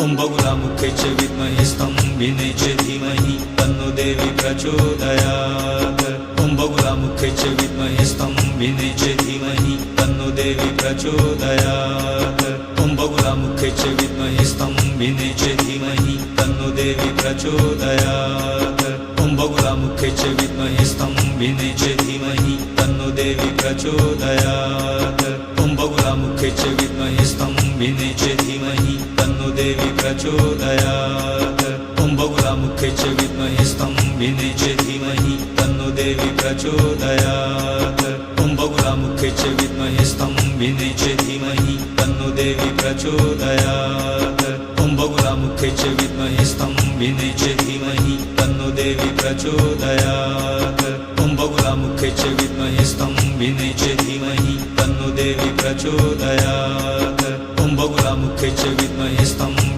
ओम बगुलामुखे च विद्महे स्तंभिने च धीमहि तन्नो देवी प्रचोदयात्। ओम बगुलामुखे च विद्महे स्तंभिने च धीमहि तन्नो देवी प्रचोदयात्। ओम बगुलामुखे च विद्महे स्तंभिने च धीमहि तन्नो देवी प्रचोदयात्। ओम बगुलामुखे च विद्महे स्तंभिने च धीमहि तन्नो देवी प्रचोदयात्। ओम बगुलामुखे च विद्महे स्तंभिने च धीमहि तन्नो देवी प्रचोदयात्। ओम बगुलामुखे च विद्महे स्तंभिने च धीमहि तन्नो देवी प्रचोदयात्। ओम बगुलामुखे च विद्महे स्तंभिने च धीमहि तन्नो देवी प्रचोदयात्। ओम बगुलामुखे च विद्महे स्तंभिने च धीमहि तन्नो देवी प्रचोदयात्। ओम बगुलामुखे च विद्महे स्तंभिने च धीमहि तन्नो देवी प्रचोदयात्। ओम बगुलामुखे च विद्महे स्तंभिने